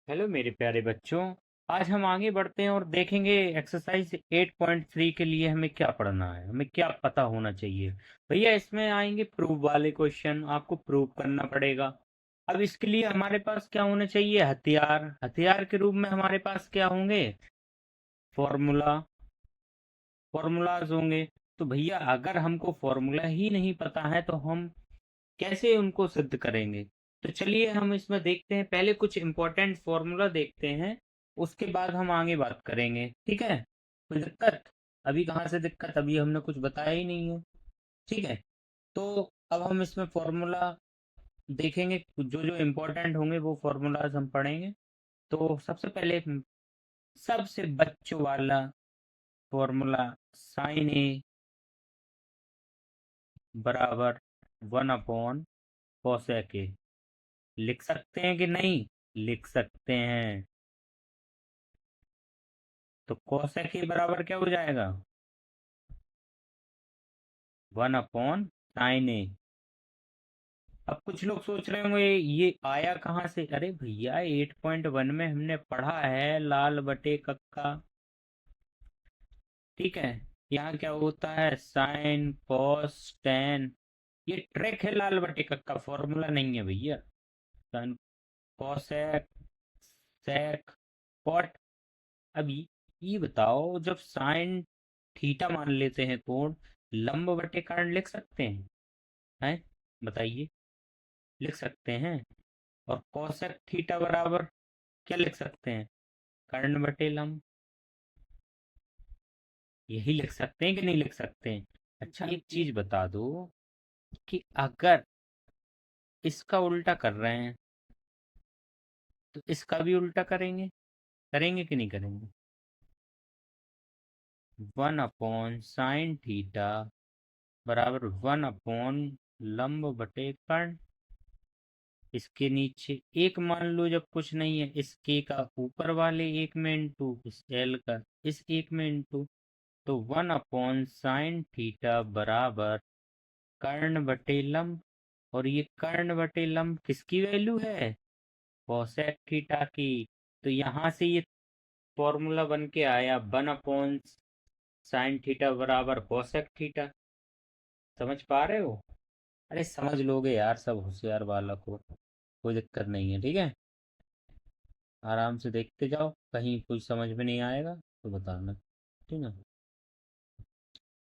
Hello मेरे प्यारे बच्चों। आज हम आगे बढ़ते हैं और देखेंगे एक्सरसाइज 8.3 के लिए हमें क्या पढ़ना है, हमें क्या पता होना चाहिए। भैया इसमें आएंगे प्रूफ वाले क्वेश्चन, आपको प्रूफ करना पड़ेगा। अब इसके लिए हमारे पास क्या होना चाहिए? हथियार। हथियार के रूप में हमारे पास क्या होंगे? फॉर्मूला, फॉर्मूलाज होंगे। तो भैया अगर हमको फॉर्मूला ही नहीं पता है तो हम कैसे उनको सिद्ध करेंगे? तो चलिए हम इसमें देखते हैं, पहले कुछ इंपॉर्टेंट फॉर्मूला देखते हैं, उसके बाद हम आगे बात करेंगे। ठीक है? कोई दिक्कत? अभी कहाँ से दिक्कत, अभी हमने कुछ बताया ही नहीं है। ठीक है, तो अब हम इसमें फॉर्मूला देखेंगे, जो जो इम्पोर्टेंट होंगे वो फॉर्मूलाज हम पढ़ेंगे। तो सबसे पहले सबसे बच्चों वाला फॉर्मूला, साइन ए बराबर 1 अपॉन कॉसेक ए। लिख सकते हैं कि नहीं? लिख सकते हैं। तो कोसेक के बराबर क्या हो जाएगा? 1 अपॉन साइन ए। अब कुछ लोग सोच रहे होंगे ये आया कहाँ से? अरे भैया 8.1 में हमने पढ़ा है लाल बटे कक्का। ठीक है, यहाँ क्या होता है? Sine cos tan. ये ट्रिक है, लाल बटे कक्का फॉर्मूला नहीं है भैया। Sine cosec sec cot. अभी ये बताओ, जब साइन थीटा मान लेते हैं कोण, लंब बटे कर्ण लिख सकते हैं? बताइए, लिख सकते हैं। और कोसेक थीटा बराबर क्या लिख सकते हैं? कर्ण बटे लंब। यही लिख सकते हैं कि नहीं लिख सकते हैं? अच्छा एक चीज बता दो कि अगर इसका उल्टा कर रहे हैं तो इसका भी उल्टा करेंगे, करेंगे कि नहीं करेंगे? 1 अपॉन साइन थीटा बराबर 1 अपॉन लंब बटे कर्ण। इसके नीचे एक मान लो, जब कुछ नहीं है इस के का ऊपर वाले एक में इंटू इस एल का इस एक में इंटू, तो 1 अपॉन साइन थीटा बराबर कर्ण बटे लंब। और ये कर्ण बटे लंब किसकी वैल्यू है? कोसेक थीटा की। तो यहाँ से ये फॉर्मूला बन के आया 1 अपॉन साइन थीटा बराबर कोसेक थीटा। समझ पा रहे हो? अरे समझ लोगे यार, सब होशियार बालक हो, कोई दिक्कत नहीं है। ठीक है, आराम से देखते जाओ, कहीं कुछ समझ में नहीं आएगा तो बताना। ठीक है,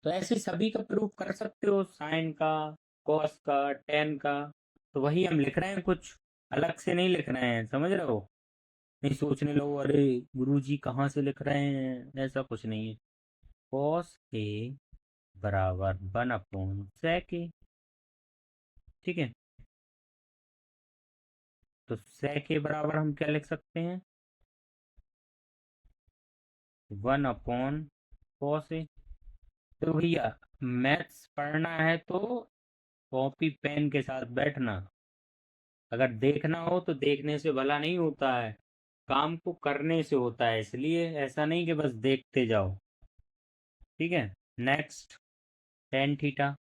तो ऐसे सभी का प्रूफ कर सकते हो, साइन का, कॉस का, टेन का। तो वही हम लिख रहे हैं, कुछ अलग से नहीं लिख रहे हैं, समझ रहे हो? नहीं सोचने लगो अरे गुरुजी कहाँ से लिख रहे हैं, ऐसा कुछ नहीं है। कॉस ए बराबर 1 अपॉन सेक ए। ठीक है, तो सेक ए बराबर हम क्या लिख सकते हैं? 1 अपॉन कॉस ए। तो भैया मैथ्स पढ़ना है तो कॉपी पेन के साथ बैठना। अगर देखना हो तो देखने से भला नहीं होता है, काम को करने से होता है, इसलिए ऐसा नहीं कि बस देखते जाओ। ठीक है, नेक्स्ट, टेन थीटा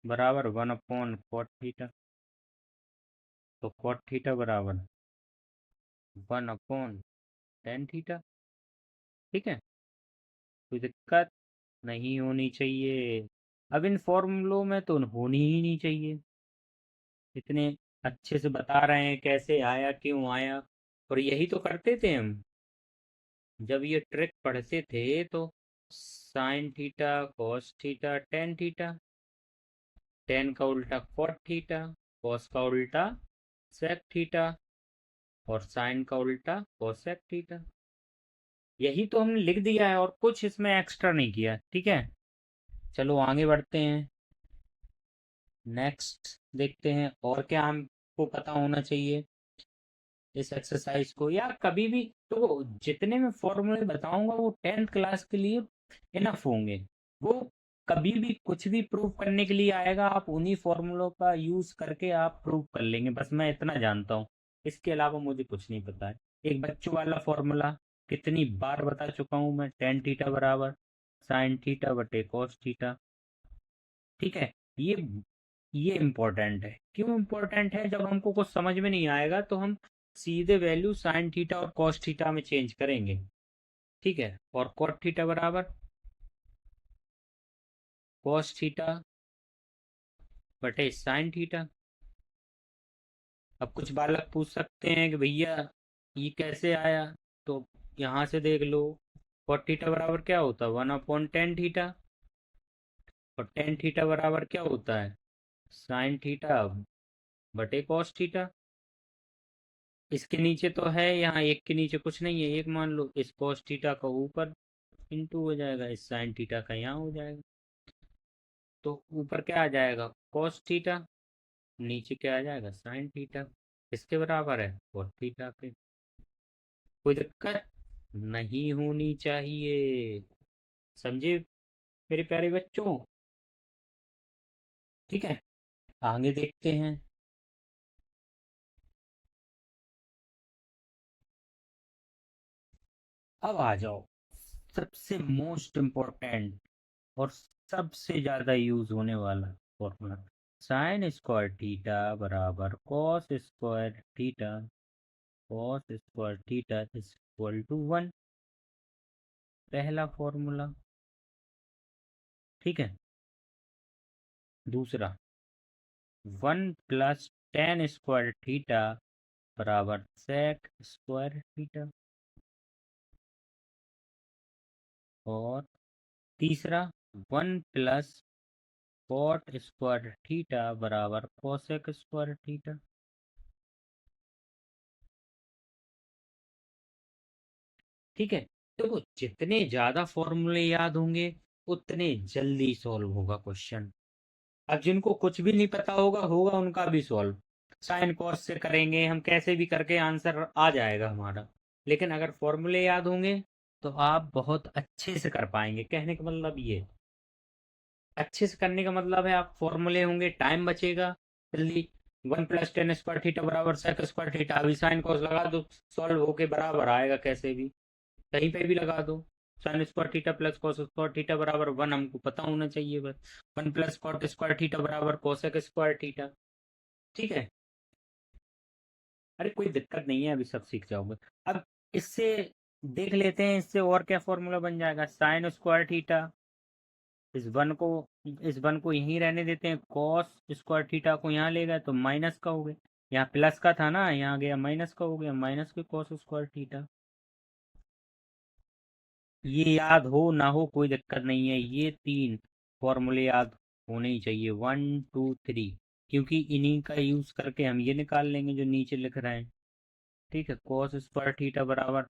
बराबर 1 अपॉन कॉट थीटा। तो कॉट थीटा बराबर 1 अपॉन टेन थीटा। ठीक है, कोई दिक्कत नहीं होनी चाहिए। अब इन फॉर्मूलों में तो होनी ही नहीं चाहिए। इतने अच्छे से बता रहे हैं कैसे आया, क्यों आया। और यही तो करते थे हम जब ये ट्रिक पढ़ते थे। तो sign theta cos theta tan theta, ten का उल्टा कॉट थीटा, कॉस का उल्टा सेक थीटा, और साइन का उल्टा कोसेक थीटा। यही तो हमने लिख दिया है और कुछ इसमें एक्स्ट्रा नहीं किया। ठीक है, चलो आगे बढ़ते हैं। नेक्स्ट देखते हैं और क्या हमको पता होना चाहिए इस एक्सरसाइज को, या कभी भी। तो जितने मैं फॉर्मूले बताऊंगा वो 10th क्लास के लिए इनफ होंगे। वो कभी भी कुछ भी प्रूव करने के लिए आएगा, आप उन्हीं फॉर्मूलों का यूज करके आप प्रूव कर लेंगे, बस मैं इतना जानता हूँ। इसके अलावा मुझे कुछ नहीं पता है। एक बच्चों वाला फॉर्मूला कितनी बार बता चुका हूँ मैं, टेन थीटा बराबर साइन थीटा बटे कॉस थीटा। ठीक है, ये ये इम्पोर्टेंट है। क्यों इम्पोर्टेंट है? जब हमको कुछ समझ में नहीं आएगा तो हम सीधे वैल्यू साइन थीटा और कॉस थीटा में चेंज करेंगे। ठीक है, और कॉट थीटा बराबर कॉस थीटा बटे साइन थीटा। अब कुछ बालक पूछ सकते हैं कि भैया ये कैसे आया, तो यहाँ से देख लो। कॉट थीटा बराबर क्या होता है? 1/tan theta. और टेन थीटा बराबर क्या होता है? साइन थीटा बटे कॉस थीटा। इसके नीचे तो है, यहाँ एक के नीचे कुछ नहीं है, एक मान लो। इस कॉस थीटा का ऊपर इंटू हो जाएगा, इस साइन थीटा का यहाँ हो जाएगा। तो ऊपर क्या आ जाएगा? Cos theta. नीचे क्या आ जाएगा? Sine theta. इसके बराबर है कॉस थीटा के। कोई दिक्कत नहीं होनी चाहिए। समझे मेरे प्यारे बच्चों? ठीक है, आगे देखते हैं। अब आ जाओ सबसे मोस्ट इम्पोर्टेंट और सबसे ज्यादा यूज होने वाला फॉर्मूला। साइन स्क्वायर थीटा बराबर cos square theta. Cos square theta is equal to 1। पहला फॉर्मूला। ठीक है। दूसरा, 1 + tan स्क्वायर थीटा बराबर सेक स्क्वायर थीटा। और तीसरा, 1 + cot स्क्वायर थीटा बराबर कोसेक स्क्वायर थीटा। ठीक है। देखो, जितने ज्यादा फॉर्मूले याद होंगे उतने जल्दी सॉल्व होगा क्वेश्चन। अब जिनको कुछ भी नहीं पता होगा होगा उनका भी सॉल्व साइन कॉस से करेंगे हम, कैसे भी करके आंसर आ जाएगा हमारा। लेकिन अगर फॉर्मूले याद होंगे तो आप बहुत अच्छे से कर पाएंगे। कहने का मतलब ये, अच्छे से करने का मतलब है आप फॉर्मूले होंगे, टाइम बचेगा जल्दी। 1 + tan स्क्वायर थीटा बराबर सेक स्क्वायर थीटा। अभी साइन कॉस लगा दो, सॉल्व होके बराबर आएगा कैसे भी, कहीं पे भी लगा दो। Sign square theta plus cos square theta बराबर 1 हमको पता होना चाहिए बस। 1 + कॉट स्क्वायर थीटा बराबर कोसेक स्क्वायर थीटा। ठीक है। अरे कोई दिक्कत नहीं है, अभी सब सीख जाओगे। अब इससे देख लेते हैं, इससे और क्या फॉर्मूला बन जाएगा। साइन स्क्वायर थीटा, इस वन को इस वन को यहीं रहने देते हैं। कॉस स्क्वायर थीटा को यहाँ ले गए तो माइनस का हो गया। यहाँ प्लस का था ना, यहाँ गया माइनस का हो गया, माइनस के कॉस स्क्वायर थीटा। ये याद हो ना हो कोई दिक्कत नहीं है, ये तीन फॉर्मूले याद होने ही चाहिए, 1 2 3। क्योंकि इन्हीं का यूज करके हम ये निकाल लेंगे जो नीचे लिख रहे हैं। ठीक है, कॉस स्क्वायर थीटा बराबर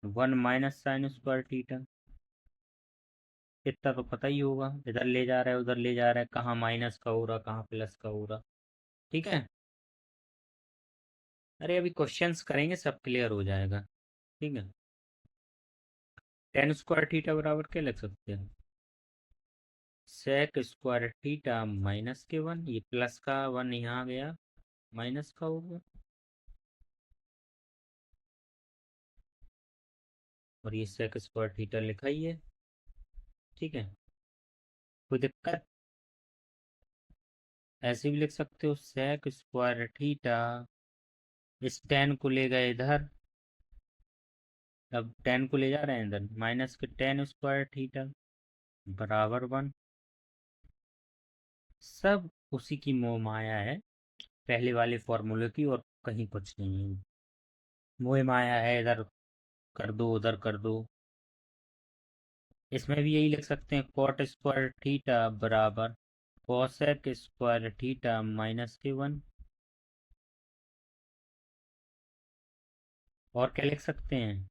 1 - साइन स्क्वायर थीटा। इतना तो पता ही होगा, इधर ले जा रहा है उधर ले जा रहा है, कहाँ माइनस का हो रहा कहाँ प्लस का हो रहा। ठीक है। अरे अभी क्वेश्चंस करेंगे सब क्लियर हो जाएगा। ठीक है। टेन स्क्वायर थीटा बराबर क्या लिख सकते हैं? सेक स्क्वायर थीटा माइनस के 1, ये प्लस का 1 यहाँ गया, माइनस का होगा। और ये सेक स्क्वायर थीटा लिखा ही है। ठीक है, कोई दिक्कत? ऐसे भी लिख सकते हो, सेक स्क्वायर थीटा, इस टेन को ले गए इधर, अब टेन को ले जा रहे हैं इधर, माइनस के टेन स्क्वायर थीटा बराबर 1। सब उसी की मोह माया है, पहले वाले फॉर्मूले की, और कहीं कुछ नहीं है। मोह माया है, इधर कर दो उधर कर दो। इसमें भी यही लिख सकते हैं, कॉट स्क्वायर थीटा बराबर कोसेक स्क्वायर थीटा माइनस के 1। और क्या लिख सकते हैं?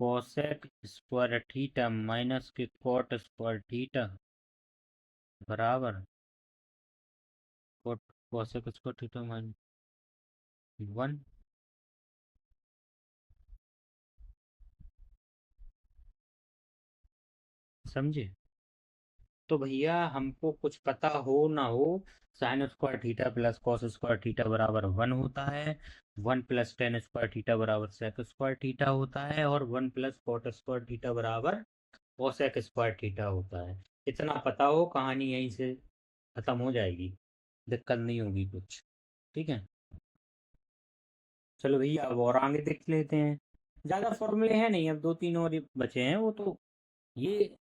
कोसेक स्क्वायर थीटा माइनस के कॉट स्क्वायर थीटा बराबर कोसेक स्क्वायर थीटा माइनस 1। समझे? तो भैया हमको कुछ पता हो ना हो, sign square theta plus cos square theta बराबर 1 होता है। 1 + tan स्क्वायर थीटा बराबर सेक स्क्वायर थीटा होता है। और 1 + कॉट स्क्वायर थीटा बराबर कोसेक स्क्वायर थीटा होता है। इतना पता हो, कहानी यहीं से खत्म हो जाएगी, दिक्कत नहीं होगी कुछ। ठीक है, चलो भैया अब और आगे देख लेते हैं। ज्यादा फॉर्मूले हैं नहीं, अब दो तीन और ही बचे हैं, वो तो ये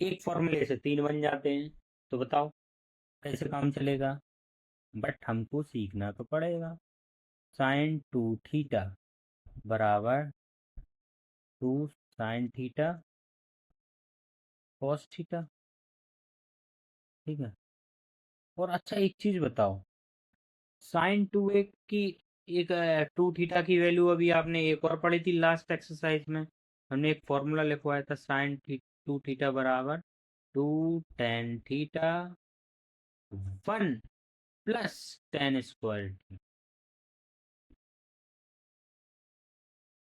एक फॉर्मूले से तीन बन जाते हैं। तो बताओ कैसे काम चलेगा, बट हमको सीखना तो पड़ेगा। साइन टू थीटा बराबर two sine theta cos theta. ठीक है, और अच्छा एक चीज बताओ, साइन टू एक की एक टू थीटा की वैल्यू अभी आपने एक और पढ़ी थी लास्ट एक्सरसाइज में, हमने एक फॉर्मूला लिखवाया था साइन टू थीटा बराबर two tan theta one plus tan square.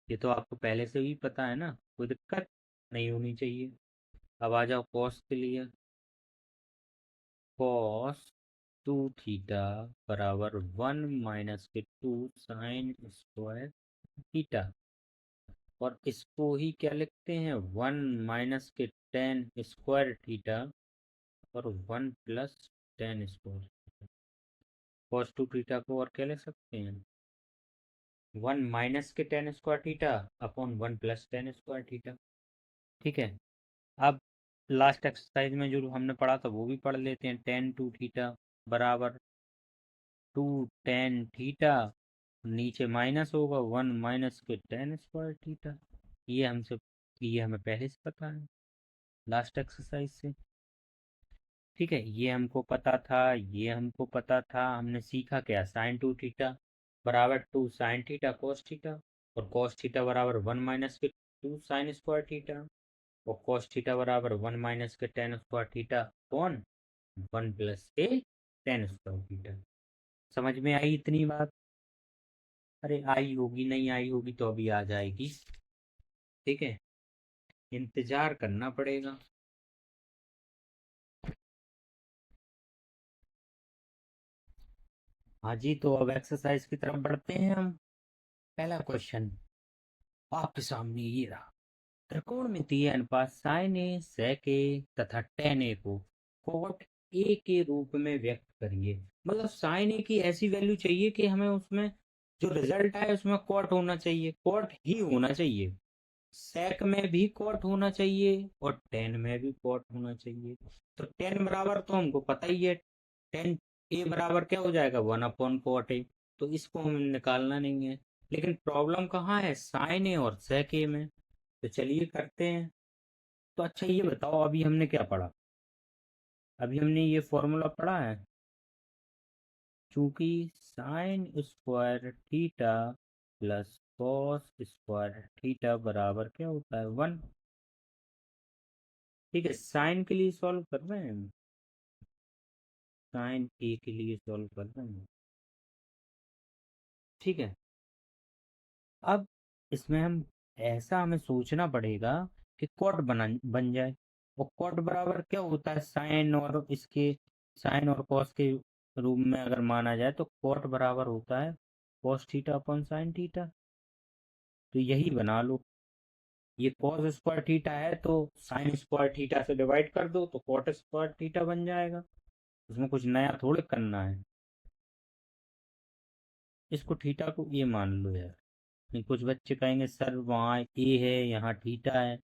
ये तो आपको पहले से भी पता है ना, कोई दिक्कत नहीं होनी चाहिए। अब आ जाओ कॉस के लिए। कॉस टू थीटा बराबर वन माइनस के टू साइन स्क्वायर थीटा, और इसको ही क्या लिखते हैं, वन माइनस के टेन स्क्वायर थीटा और one plus tan square. Cos two theta को और क्या लिख सकते हैं, वन माइनस के tan square theta upon one plus tan square theta. ठीक है, अब लास्ट एक्सरसाइज में जो हमने पढ़ा था वो भी पढ़ लेते हैं। टेन टू थीटा बराबर टू टेन थीटा, नीचे माइनस होगा वन माइनस के टेन स्क्वायर थीटा। ये हमसे ये हमें पहले से पता है लास्ट एक्सरसाइज से। ठीक है, ये हमको पता था, ये हमको पता था। हमने सीखा क्या, साइन टू थीटा बराबर two sine theta cos theta, और कॉस थीटा बराबर वन माइनस के टू साइन स्क्वायर थीटा, और कॉस थीटा बराबर वन माइनस के टेन स्क्वायर थीटा कौन वन प्लस के टेन स्क्वायर थीटा। समझ में आई इतनी बात? अरे आई होगी, नहीं आई होगी तो अभी आ जाएगी। ठीक है, इंतजार करना पड़ेगा। हाँ जी, तो अब एक्सरसाइज की तरफ बढ़ते हैं हम। पहला क्वेश्चन आपके सामने ये रहा, त्रिकोणमितीय अनुपात साइन ए सेक ए तथा टेन ए को कॉट ए के रूप में व्यक्त करिए। मतलब साइन ए की ऐसी वैल्यू चाहिए कि हमें उसमें जो रिजल्ट आए उसमें कॉट होना चाहिए, कॉट ही होना चाहिए। सेक में भी कॉट होना चाहिए और टेन में भी कॉट होना चाहिए। तो टेन बराबर तो हमको पता ही है, टेन ए बराबर क्या हो जाएगा, वन अपॉन कॉट ए। तो इसको हमें निकालना नहीं है, लेकिन प्रॉब्लम कहाँ है, साइन ए और सेक ए में। तो चलिए करते हैं। तो अच्छा ये बताओ, अभी हमने क्या पढ़ा, अभी हमने ये फॉर्मूला पढ़ा है, चूंकि sign square theta plus cos square theta बराबर क्या होता है, वन। ठीक है, साइन के लिए सॉल्व कर रहे हैं हम, साइन ए के लिए सॉल्व कर रहे हैं। ठीक है, अब इसमें हम ऐसा हमें सोचना पड़ेगा कि कॉट बन जाए। और कॉट बराबर क्या होता है, साइन और इसके साइन और कॉस के रूप में अगर माना जाए तो कॉट बराबर होता है cos theta upon sine theta. तो यही बना लो, ये कॉस स्क्वायर थीटा है तो साइन स्क्वायर थीटा से डिवाइड कर दो तो कॉट स्क्वायर थीटा बन जाएगा। उसमें कुछ नया थोड़े करना है, इसको थीटा को ये मान लो यार। नहीं, कुछ बच्चे कहेंगे सर वहाँ ए है यहाँ थीटा है,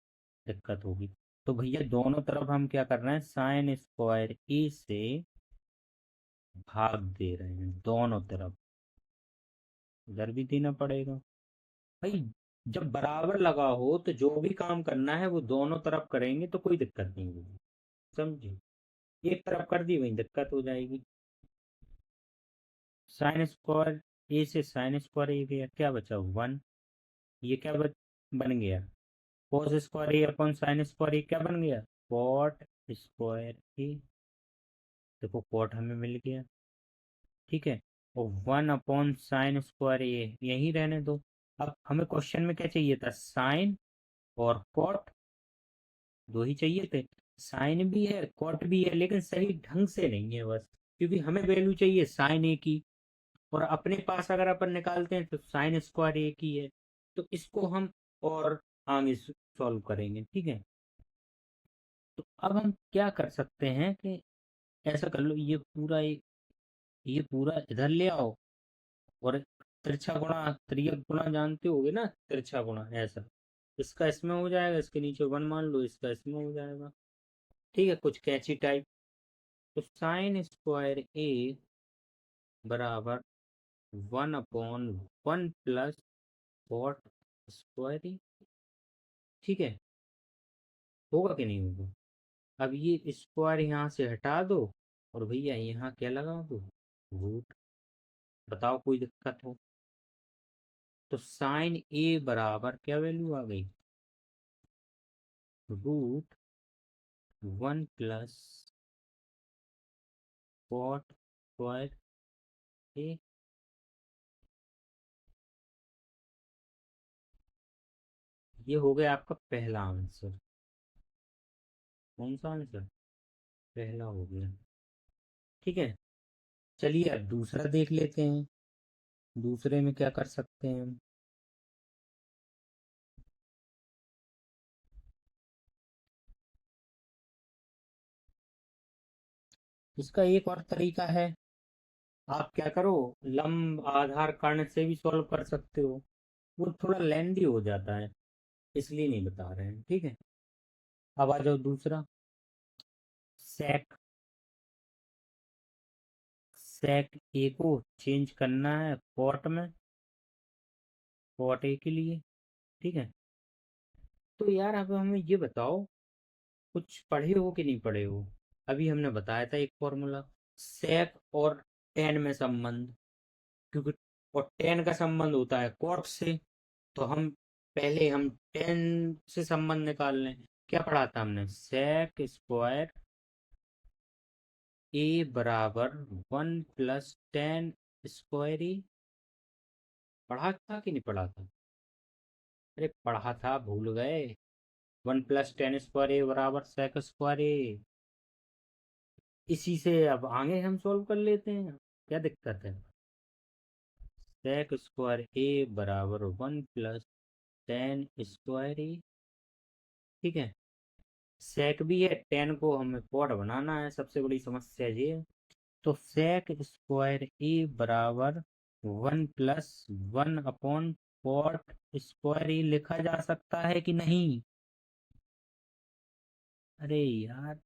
दिक्कत होगी। तो भैया दोनों तरफ हम क्या कर रहे हैं, साइन स्क्वायर ए से भाग दे रहे हैं दोनों तरफ, इधर भी देना पड़ेगा। भाई जब बराबर लगा हो तो जो भी काम करना है वो दोनों तरफ करेंगे तो कोई दिक्कत नहीं होगी, समझे। एक तरफ कर दी वही दिक्कत हो जाएगी। साइन स्क्वायर ए से साइन स्क्वायर ए गया, क्या बचा वन। ये क्या बन गया, कॉस स्क्वायर ए अपॉन साइन स्क्वायर ए क्या बन गया, कॉट स्क्वायर ए। देखो कॉट हमें मिल गया। ठीक है, और वन अपॉन साइन स्क्वायर ए यही रहने दो। अब हमें क्वेश्चन में क्या चाहिए था, साइन और कॉट, दो ही चाहिए थे। साइन भी है कॉट भी है, लेकिन सही ढंग से नहीं है बस, क्योंकि हमें वैल्यू चाहिए साइन ए की, और अपने पास अगर अपन निकालते हैं तो साइन स्क्वायर ए की है। तो इसको हम और आगे सॉल्व करेंगे। ठीक है, तो अब हम क्या कर सकते हैं कि ऐसा कर लो, ये पूरा इधर ले आओ, और तिरछा गुणा तिर्यक गुणा जानते होगे ना, तिरछा गुणा ऐसा, इसका इसमें हो जाएगा, इसके नीचे वन मान लो, इसका इसमें हो जाएगा। ठीक है, कुछ कैची टाइप। तो साइन स्क्वायर ए बराबर 1/1 प्लस कॉट स्क्वायर ए। ठीक है, होगा कि नहीं होगा? अब ये स्क्वायर यहाँ से हटा दो, और भैया यहाँ क्या लगा दो, रूट। बताओ कोई दिक्कत हो? तो साइन ए बराबर क्या वैल्यू आ गई, रूट 1 प्लस कॉट स्क्वायर ए। ये हो गया आपका पहला आंसर। कौन सा आंसर? पहला हो गया। ठीक है, चलिए अब दूसरा देख लेते हैं। दूसरे में क्या कर सकते हैं हम? इसका एक और तरीका है। आप क्या करो, लंब आधार कर्ण से भी सॉल्व कर सकते हो। वो थोड़ा लेंदी हो जाता है, इसलिए नहीं बता रहे हैं। ठीक है, अब आ जाओ दूसरा। सेक सेक ए को चेंज करना है कॉट में, कॉट ए के लिए। ठीक है, तो यार अब हमें ये बताओ, कुछ पढ़े हो कि नहीं पढ़े हो? अभी हमने बताया था एक फॉर्मूला, सेक और टेन में संबंध। क्योंकि और टेन का संबंध होता है कॉट से, तो हम टेन से संबंध निकाल लें। क्या पढ़ा था हमने, सेक स्क्वायर ए बराबर 1 प्लस 10 स्क्वायर ए। पढ़ा था कि नहीं पढ़ा था? अरे पढ़ा था, भूल गए? 1 प्लस 10 स्क्वायर ए बराबर सेक स्क्वायर ए। इसी से अब आगे हम सॉल्व कर लेते हैं, क्या दिक्कत है? सेक स्क्वायर ए बराबर 1 प्लस 10 स्क्वायर ए। ठीक है, सेक भी है, टेन को हमें क्वाड बनाना है, सबसे बड़ी समस्या ये है। तो सेक स्क्वायर ए बराबर 1 प्लस 1 अपॉन स्क्वायर ए लिखा जा सकता है कि नहीं? अरे यार,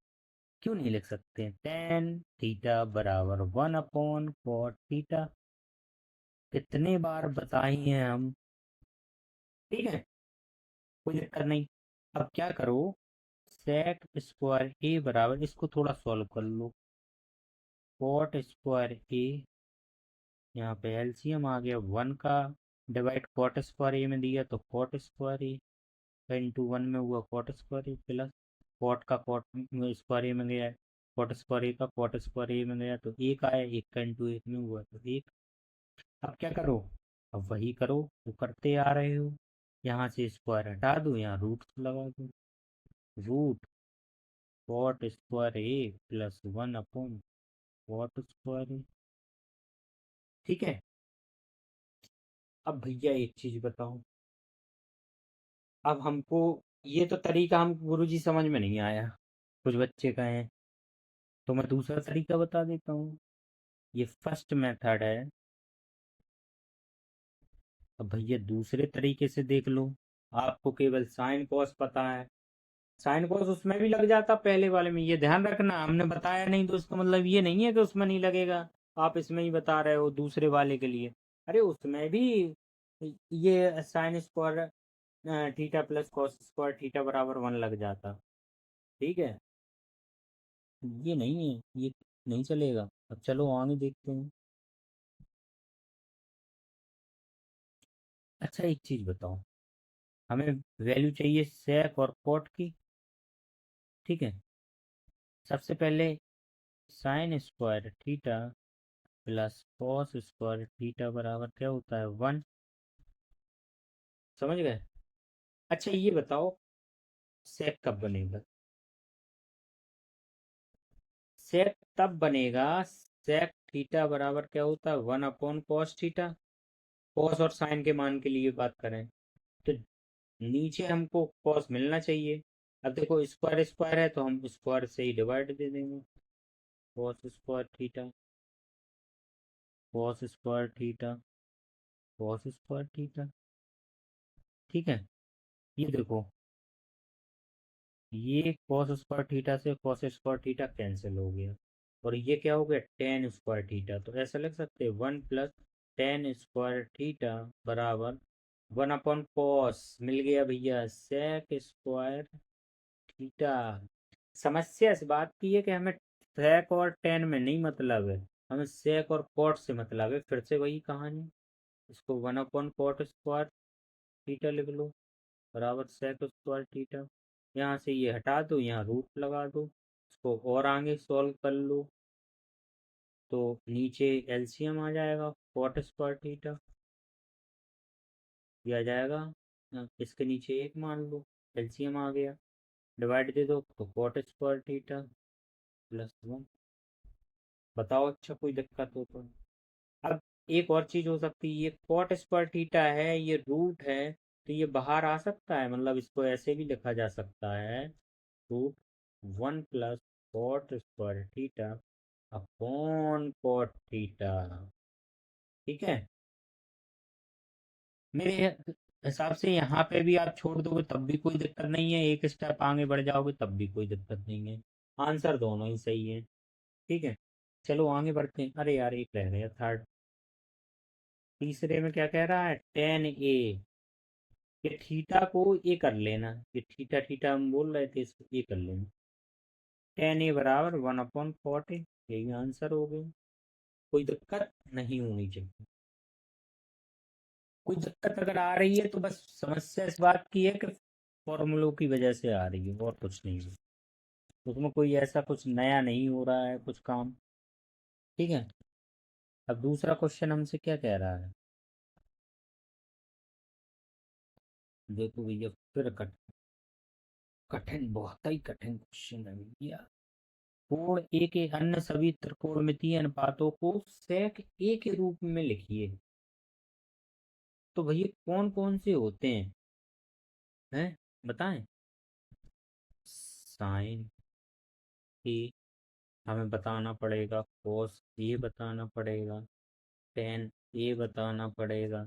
क्यों नहीं लिख सकते? टेन थीटा बराबर 1 अपॉन कॉट थीटा। कितने बार बताई हैं हम? ठीक है, कोई दिक्कत नहीं। अब क्या करो, सेक स्क्वायर ए बराबर, इसको थोड़ा सॉल्व कर लो, कॉट स्क्वायर ए, यहाँ पे एलसीएम आ गया 1 का, डिवाइड कॉट स्क्वायर ए में दिया तो कॉट स्क्वायर ए इंटू 1 में हुआ cot square A, plus cot का कॉट स्क्वायर ए में गया, कॉट स्क्वायर ए का कॉट स्क्वायर ए में गया तो एक आया, एक का इंटू एक में हुआ तो एक। अब क्या करो, अब वही करो वो करते आ रहे हो। यहाँ से स्क्वायर हटा दो, यहाँ रूट लगा दो, root cot square A plus 1 upon cot square ए। ठीक है, अब भैया एक चीज बताओ, अब हमको ये तो तरीका हम गुरुजी समझ में नहीं आया, कुछ बच्चे कहें, तो मैं दूसरा तरीका बता देता हूँ। ये फर्स्ट मेथड है। अब भैया दूसरे तरीके से देख लो। आपको केवल साइन कॉस पता है, साइन कॉस उसमें भी लग जाता पहले वाले में, ये ध्यान रखना, हमने बताया नहीं तो उसका मतलब ये नहीं है कि उसमें नहीं लगेगा। आप इसमें ही बता रहे हो दूसरे वाले के लिए, अरे उसमें भी ये sign square theta plus cos square theta बराबर 1 लग जाता। ठीक है, ये नहीं है, ये नहीं चलेगा। अब चलो आगे देखते हैं। अच्छा एक चीज बताओ, हमें वैल्यू चाहिए सेक और कॉट की। ठीक है, सबसे पहले sign square theta plus cos square theta बराबर क्या होता है, 1। समझ गए? अच्छा ये बताओ, सेक कब बनेगा? सेक तब बनेगा, सेक थीटा बराबर क्या होता है, 1 अपॉन कॉस थीटा। कॉस और साइन के मान के लिए बात करें तो नीचे हमको कॉस मिलना चाहिए, अब देखो स्क्वायर स्क्वायर है तो हम स्क्वायर से ही डिवाइड दे देंगे। Cos square theta, cos square theta, cos square theta. ठीक है, ये देखो, ये कॉस स्क्वायर थीटा से कॉस स्क्वायर थीटा कैंसिल हो गया, और ये क्या हो गया, टेन स्क्वायर थीटा। तो ऐसा लिख सकते हैं 1 + tan स्क्वायर थीटा बराबर 1/कॉस, मिल गया भैया सेक स्क्वायर थीटा। समस्या इस बात की है कि हमें सेक और टेन में नहीं मतलब है, हमें सेक और कॉट से मतलब है। फिर से वही कहानी, इसको 1/कॉट स्क्वायर थीटा लिख लो बराबर सेक स्क्वायर थीटा। यहाँ से ये हटा दो, यहाँ रूट लगा दो, इसको और आगे सॉल्व कर लो तो नीचे एलसीएम आ जाएगा, कॉट स्क्वायर थीटा ये आ जाएगा। इसके नीचे एक मान लो, एलसीएम आ गया, डिवाइड दे दो तो कॉट स्क्वायर थीटा +1। बताओ, अच्छा कोई दिक्कत हो तो। अब एक और चीज हो सकती है, ये कॉट स्क्वायर थीटा है, ये रूट है, तो ये बाहर आ सकता है, मतलब इसको ऐसे भी लिखा जा सकता है, root 1 + cot square theta upon cot theta. ठीक है, मेरे हिसाब से यहाँ पे भी आप छोड़ दोगे तब भी कोई दिक्कत नहीं है, एक स्टेप आगे बढ़ जाओगे तब भी कोई दिक्कत नहीं है, आंसर दोनों ही सही है। ठीक है, चलो आगे बढ़ते हैं। अरे यार एक रह गया थर्ड, तीसरे में क्या कह रहा है, tan a, ये थीटा को ए कर लेना, ये थीटा थीटा हम बोल रहे थे, इसको ए कर लेना। tan a बराबर 1/cot a, यही आंसर हो गया, कोई दिक्कत नहीं होनी चाहिए। कोई दिक्कत अगर आ रही है तो बस समस्या इस बात की है कि फॉर्मूलों की वजह से आ रही है, और कुछ नहीं है, उसमें कोई ऐसा कुछ नया नहीं हो रहा है कुछ काम। ठीक है, अब दूसरा क्वेश्चन हमसे क्या कह रहा है, देखो भैया, फिर कठिन, बहुत ही कठिन क्वेश्चन है भैया। कोण ए के अन्य सभी त्रिकोणमितीय अनुपातों को सेक ए के रूप में लिखिए। तो भैया कौन कौन से होते हैं बताएं। साइन ए हमें बताना पड़ेगा, कॉस ए बताना पड़ेगा, टेन ए बताना पड़ेगा,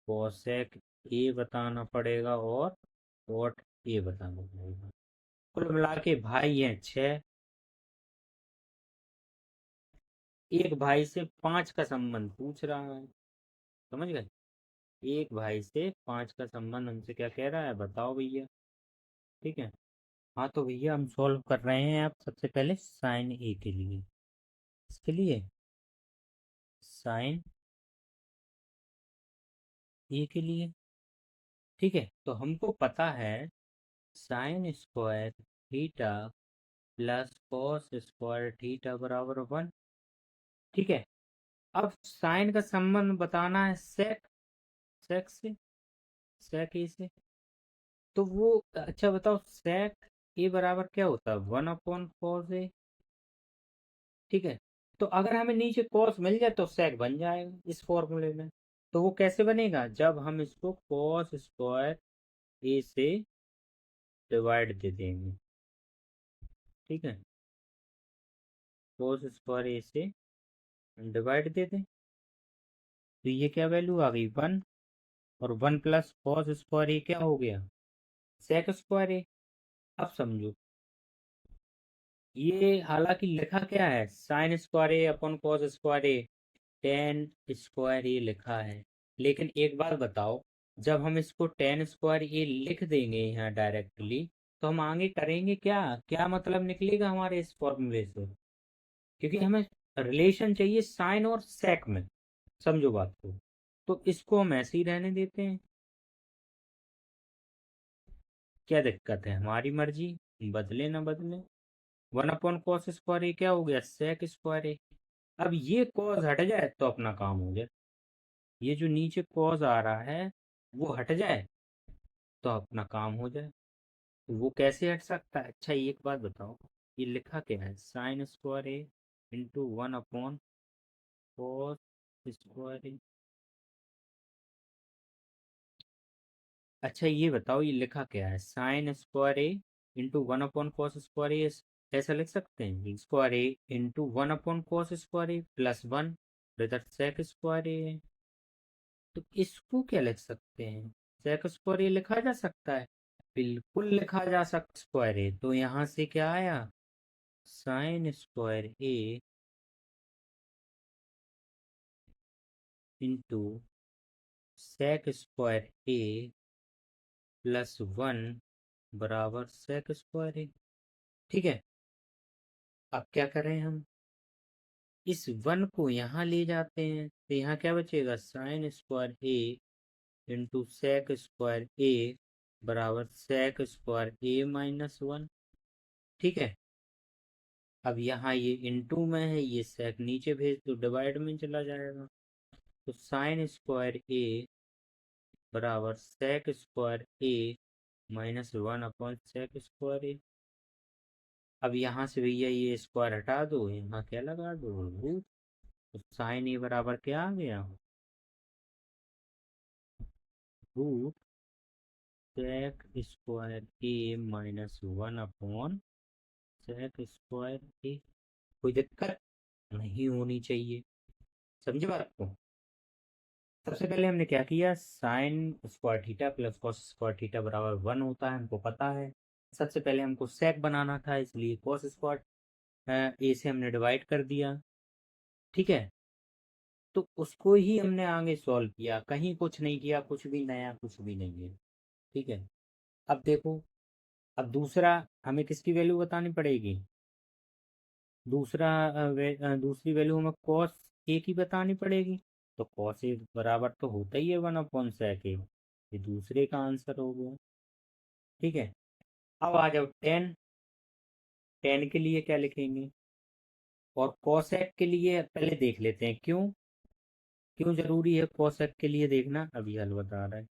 कोसेक ए बताना पड़ेगा, और कॉट ए बताना पड़ेगा। कुल मिला के भाई हैं 6, एक भाई से 5 का संबंध पूछ रहा है, समझ गए, एक भाई से 5 का संबंध हमसे क्या कह रहा है, बताओ भैया। ठीक है, हाँ तो भैया हम सॉल्व कर रहे हैं। आप सबसे पहले साइन ए के लिए, इसके लिए साइन ए के लिए। ठीक है, तो हमको पता है sine square theta plus cos square theta बराबर 1। ठीक है, अब साइन का संबंध बताना है सेक, सेक से, सेक ए से। तो वो, अच्छा बताओ, सेक ए बराबर क्या होता है, 1/कॉस ए। ठीक है, तो अगर हमें नीचे कॉस मिल जाए तो सेक बन जाएगा इस फॉर्मूले में। तो वो कैसे बनेगा, जब हम इसको कॉस स्क्वायर ए से डिवाइड दे देंगे। ठीक है, कॉस स्क्वायर ए से डिवाइड दे दें, तो ये क्या वैल्यू आ गई 1, और 1 + कॉस स्क्वायर ए क्या हो गया, सेक स्क्वायर ए। अब समझो, ये हालांकि लिखा क्या है, साइन स्क्वायर ए अपॉन कॉस स्क्वायर ए, टेन स्क्वायर ए लिखा है, लेकिन एक बात बताओ, जब हम इसको टेन स्क्वायर ए लिख देंगे यहाँ डायरेक्टली, तो हम आगे करेंगे क्या, क्या मतलब निकलेगा हमारे इस फॉर्मूले से, क्योंकि हमें रिलेशन चाहिए साइन और सेक में, समझो बात को। तो इसको हम ऐसे ही रहने देते हैं, क्या दिक्कत है, हमारी मर्जी, बदले ना बदले। 1/कॉस स्क्वायर ए क्या हो गया, सेक स्क्वायर ए। अब ये कॉस हट जाए तो अपना काम हो जाए, ये जो नीचे कॉस आ रहा है वो हट जाए तो अपना काम हो जाए। तो वो कैसे हट सकता है, अच्छा एक बात बताओ, ये लिखा क्या है, साइन स्क्वायर ए इंटू 1/कॉस स्क्वायर ए। अच्छा ये बताओ, ये लिखा क्या है? Sine square A into one upon cos square A, ऐसा लिख सकते हैं? Square A into one upon cos square A plus one, इधर सेक स्क्वायर ए है, तो इसको क्या लिख सकते हैं? सेक स्क्वायर ए लिखा जा सकता है? बिल्कुल लिखा जा सकता स्क्वायर ए, तो यहाँ से क्या आया? Sign square A into sec square A plus one बराबर सेक स्क्वायर ए। ठीक है, अब क्या करें हम? इस वन को यहाँ ले जाते हैं तो यहाँ क्या बचेगा? Sign square A into sec square A बराबर sec square A minus one. ठीक है, अब यहाँ ये इंटू में है, ये सेक नीचे भेज दो, डिवाइड में चला जाएगा। तो साइन स्क्वायर ए बराबर sec square A minus one upon sec square A. अब यहाँ से भैया ये स्क्वायर हटा दो, यहाँ क्या लगा दो? रूट। तो साइन ए बराबर क्या आ गया? Root sec square A minus one upon sec square A. कोई दिक्कत नहीं होनी चाहिए, समझे बात को? सबसे पहले हमने क्या किया? Sign square theta plus cos square theta बराबर वन होता है, हमको पता है। सबसे पहले हमको सेक बनाना था, इसलिए कॉस स्क्वायर ए से हमने डिवाइड कर दिया। ठीक है, तो उसको ही हमने आगे सॉल्व किया, कहीं कुछ नहीं किया, कुछ भी नया कुछ भी नहीं है। ठीक है, अब देखो, अब दूसरा हमें किसकी वैल्यू बतानी पड़ेगी? दूसरी वैल्यू हमें कॉस ए की बतानी पड़ेगी। तो कॉस ए बराबर तो होता ही है वन अपॉन सेक ए, ये दूसरे का आंसर हो गया। ठीक है, अब आ जाओ टेन। टेन के लिए क्या लिखेंगे? और कॉसेक के लिए पहले देख लेते हैं, क्यों क्यों जरूरी है कॉसेक के लिए देखना, अभी हल बता रहा है।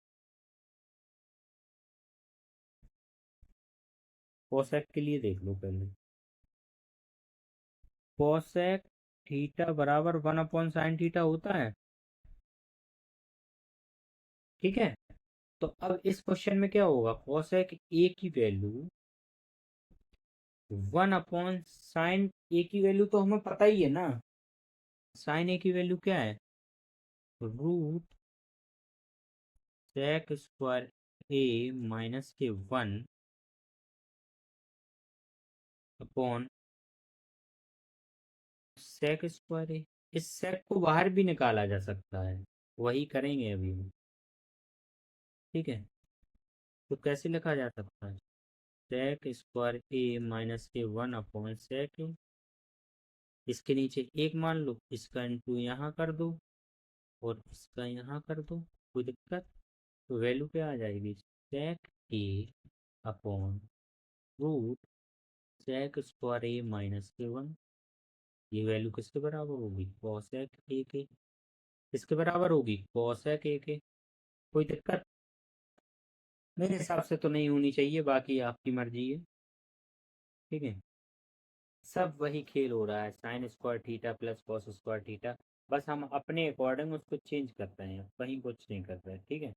कॉसेक के लिए देख लो पहले। कॉसेक थीटा बराबर वन अपॉन साइन थीटा होता है। ठीक है, तो अब इस क्वेश्चन में क्या होगा? कॉसेक ए की वैल्यू वन अपॉन साइन ए की वैल्यू तो हमें पता ही है ना। साइन ए की वैल्यू क्या है? Root sec square A minus के वन अपॉन सेक स्क्वायर ए। इस सेक को बाहर भी निकाला जा सकता है, वही करेंगे अभी हम। ठीक है, तो कैसे लिखा जा सकता है? सेक स्क्वायर ए माइनस के वन अपॉन सेक ए, इसके नीचे एक मान लो, इसका इंटू यहाँ कर दो और इसका यहाँ कर दो, कोई दिक्कत? तो वैल्यू क्या आ जाएगी? सेक ए upon root sec square A minus के वन। ये वैल्यू किसके बराबर होगी? कॉसेक ए के। किसके बराबर होगी? कॉसेक ए के। कोई दिक्कत? मेरे हिसाब से तो नहीं होनी चाहिए, बाकी आपकी मर्जी है। ठीक है, सब वही खेल हो रहा है, sine square theta plus cos square theta, बस हम अपने अकॉर्डिंग उसको चेंज कर रहे हैं, कहीं कुछ नहीं कर रहे हैं। ठीक है,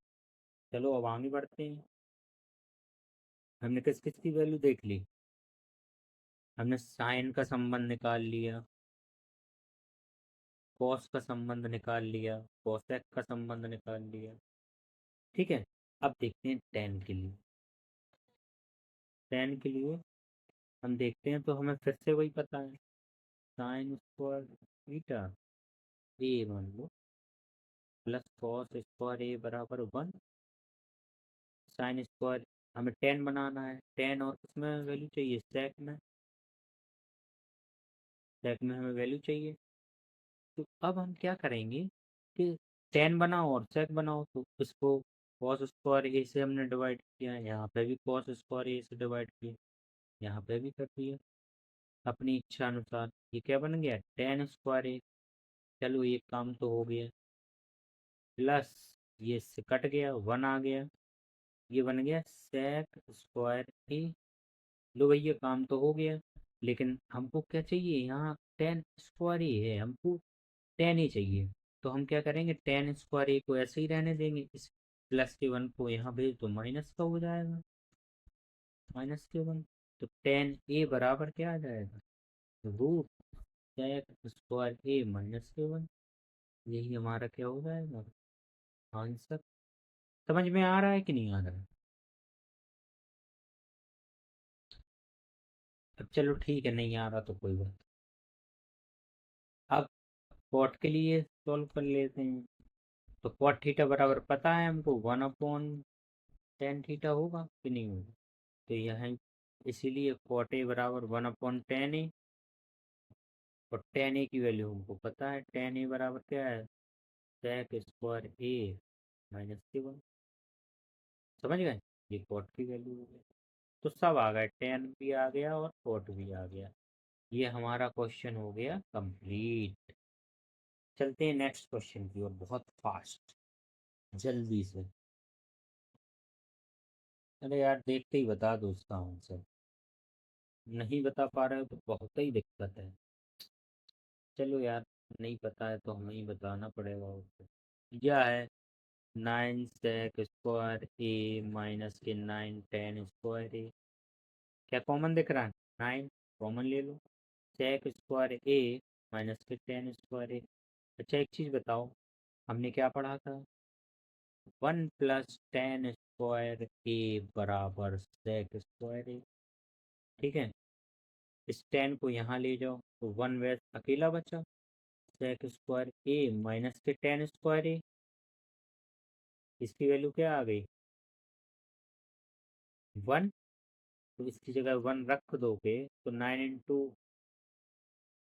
चलो अब आगे बढ़ते हैं। हमने किस किस की वैल्यू देख ली? हमने साइन का संबंध निकाल लिया, कॉस का संबंध निकाल लिया, कॉसेक का संबंध निकाल लिया। ठीक है, अब देखते हैं टेन के लिए। टेन के लिए हम देखते हैं, तो हमें फिर से वही पता है, साइन स्क्वायर थीटा ए मान लो प्लस कॉस स्क्वायर ए बराबर वन। साइन स्क्वायर हमें टेन बनाना है, टेन और उसमें वैल्यू चाहिए सेक में, सेक में हमें वैल्यू चाहिए। तो अब हम क्या करेंगे कि टेन बनाओ और सेक बनाओ, तो इसको कॉस स्क्वायर ए से हमने डिवाइड किया, यहाँ पे भी कॉस स्क्वायर ए से डिवाइड किया, यहाँ पे भी कर दिया अपनी इच्छा अनुसार। ये क्या बन गया? टेन स्क्वायर ए। चलो ये काम तो हो गया, प्लस ये से कट गया, वन आ गया, ये बन गया सेक स्क्वायर ए। लो भैया काम तो हो गया, लेकिन हमको क्या चाहिए? यहाँ टेन स्क्वायर ए है, हमको टेन ही चाहिए। तो हम क्या करेंगे? टेन स्क्वायर ए को ऐसे ही रहने देंगे, प्लस के वन को यहाँ भेज तो माइनस का हो जाएगा, माइनस के वन। तो टेन ए बराबर क्या आ जाएगा, root sec square A minus के वन। यही हमारा क्या हो जाएगा आंसर। समझ में आ रहा है कि नहीं आ रहा है? अब चलो ठीक है, नहीं आ रहा तो कोई बात। अब कॉट के लिए सॉल्व कर लेते हैं। तो कॉट थीटा बराबर पता है हमको, 1/tan थीटा होगा कि नहीं होगा। तो यह इसीलिए कॉट ए बराबर 1/tan ए। और tan ए की वैल्यू हमको पता है, tan ए बराबर क्या है, सेक स्क्वायर ए माइनस के वन। समझ गए, ये कॉट की वैल्यू हो गई। तो सब आ गए, tan भी आ गया और कॉट भी आ गया। ये हमारा क्वेश्चन हो गया कंप्लीट। चलते हैं नेक्स्ट क्वेश्चन की ओर, बहुत फास्ट, जल्दी से। अरे यार देखते ही बता दो उसका आंसर, नहीं बता पा रहे हो तो बहुत ही दिक्कत है। चलो यार, नहीं पता है तो हमें ही बताना पड़ेगा उसको। यह है 9 सेक स्क्वायर ए माइनस के 9 tan स्क्वायर ए। क्या कॉमन दिख रहा है, 9 कॉमन ले लो। सेक स्क्वायर ए माइनस के 10 स्क्वायर ए। अच्छा एक चीज़ बताओ, हमने क्या पढ़ा था, 1 + tan स्क्वायर ए बराबर सेक स्क्वायर ए। ठीक है, इस टेन को यहाँ ले जाओ तो वन वैस अकेला बचा, सेक स्क्वायर ए माइनस के 10 स्क्वायर ए। इसकी वैल्यू क्या आ गई, 1। तो इसकी जगह 1 रख दोगे तो 9 ×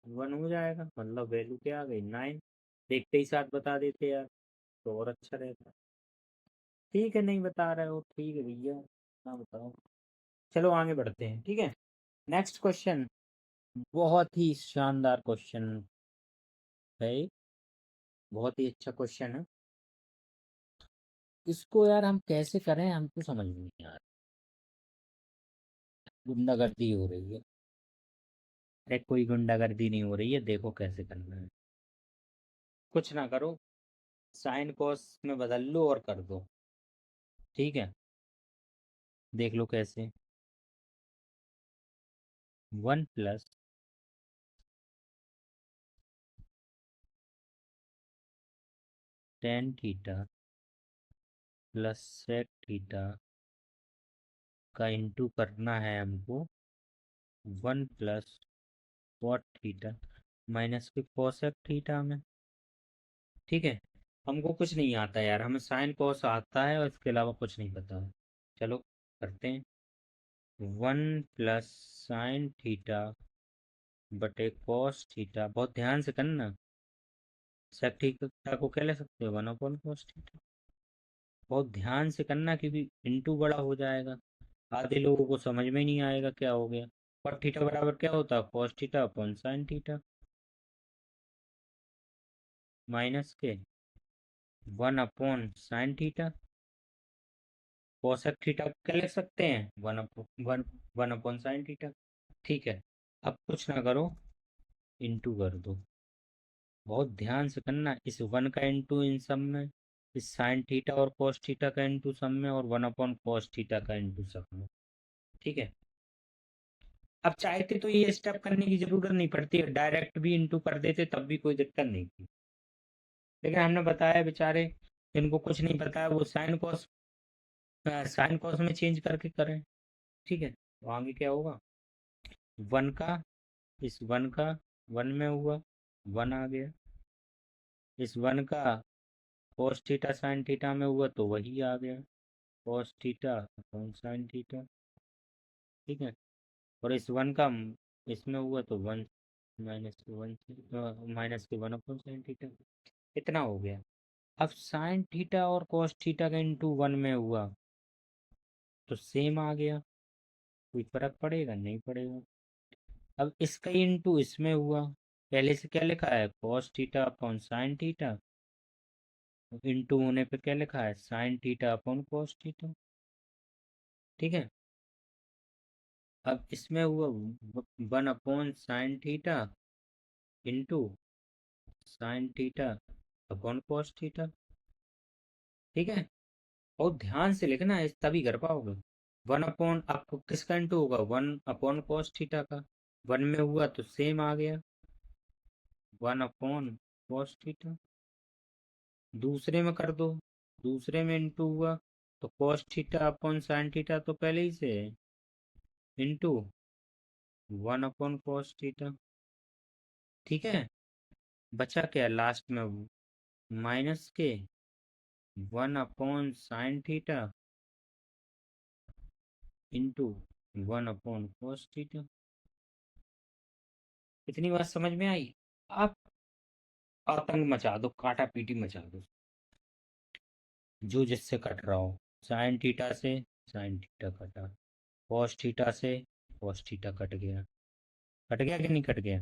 1 हो जाएगा, मतलब वैल्यू क्या आ गई 9। देखते ही साथ बता देते यार तो और अच्छा रहता। ठीक है, नहीं बता रहे हो, ठीक है भैया, ना बताओ। चलो आगे बढ़ते हैं, ठीक है। नेक्स्ट क्वेश्चन बहुत ही शानदार क्वेश्चन है, बहुत ही अच्छा क्वेश्चन है। इसको यार हम कैसे करें हमको समझ में नहीं आ रहा, गुंडागर्दी हो रही है। अरे कोई गुंडागर्दी नहीं हो रही है, देखो कैसे करना है। कुछ ना करो, साइन कॉस में बदल लो और कर दो, ठीक है। देख लो कैसे, 1 + tan theta plus sec theta का इंटू करना है हमको 1 + cot थीटा माइनस के कोसेक थीटा में। ठीक है, हमको कुछ नहीं आता यार, हमें साइन कॉस आता है और इसके अलावा कुछ नहीं पता है। चलो करते हैं, 1 + sin थीटा बटे कॉस थीटा। बहुत ध्यान से करना, सेक थीटा को क्या ले सकते हो, 1/cos थीटा। बहुत ध्यान से करना क्योंकि इंटू बड़ा हो जाएगा, आधे लोगों को समझ में नहीं आएगा क्या हो गया। कॉट थीटा बराबर क्या होता है, cos theta upon sine theta minus के 1/sin थीटा। कोसेक थीटा क्या लिख सकते हैं, 1/sin थीटा। ठीक है, अब कुछ ना करो, इंटू कर दो। बहुत ध्यान से करना, इस वन का इंटू इन सब में, इस साइन थीटा और कॉस थीटा का इंटू सब में, और 1/cos थीटा का इंटू सब में। ठीक है, अब चाहते तो ये स्टेप करने की जरूरत नहीं पड़ती है, डायरेक्ट भी इंटू कर देते तब भी कोई दिक्कत नहीं थी। लेकिन हमने बताया बेचारे जिनको कुछ नहीं पता है वो साइन कॉस में चेंज करके करें। ठीक है, तो आगे क्या होगा, वन का, इस वन का वन में हुआ, वन आ गया। इस वन का cos थीटा साइन थीटा में हुआ तो वही आ गया, cos theta upon sine theta. ठीक है, और इस वन का इसमें हुआ तो वन माइनस के 1/sin थीटा। इतना हो गया। अब साइन थीटा और cos थीटा का इंटू वन में हुआ तो सेम आ गया, कोई फर्क पड़ेगा नहीं पड़ेगा। अब इसका इंटू इसमें हुआ, पहले से क्या लिखा है, cos theta upon sine theta, into होने पे क्या लिखा है, sine theta upon cos theta. ठीक है, अब इसमें हुआ 1/sin theta into sine theta upon cos theta. ठीक है, और ध्यान से लिखना है तभी कर पाओगे। 1 अपॉन आपको किसका इंटू होगा, 1 अपॉन cos थीटा का। 1 में हुआ तो सेम आ गया 1 अपॉन cos थीटा। दूसरे में कर दो, दूसरे में इंटू हुआ तो cos theta upon sin theta तो पहले ही से है, इंटू 1 अपॉन cos थीटा। ठीक है, बचा क्या लास्ट में, माइनस के 1 upon sin theta into 1 upon cos theta. इतनी बात समझ में आई। आप आतंक मचा दो, काटा पीटी मचा दो, जो जिससे कट रहा हो। sin थीटा से sin थीटा कटा, cos थीटा से cos थीटा कट गया, कट गया कि नहीं कट गया।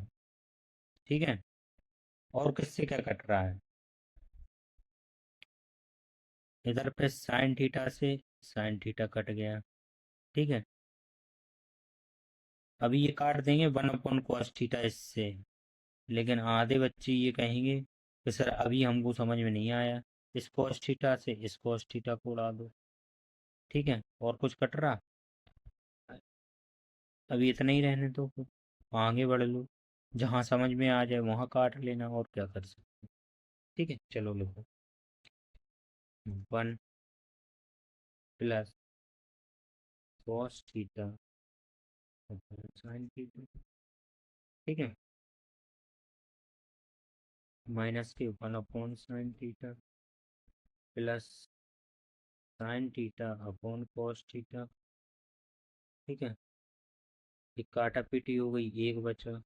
ठीक है, और किससे क्या कट रहा है, इधर पे sin थीटा से sin थीटा कट गया। ठीक है, अभी ये काट देंगे 1 अपॉन cos थीटा इससे, लेकिन आधे बच्चे ये कहेंगे कि सर अभी हमको समझ में नहीं आया, इस cos थीटा से इस cos थीटा को उड़ा दो। ठीक है, और कुछ कट रहा, अभी इतना ही रहने दो, फिर आगे बढ़ लो, जहाँ समझ में आ जाए वहाँ काट लेना, और क्या कर सकते। ठीक है, चलो लिखो 1 plus cos theta sin theta. ठीक है, माइनस के 1 upon sin theta plus sin theta upon cos theta. ठीक है, एक काटा पीटी हो गई, एक बचा,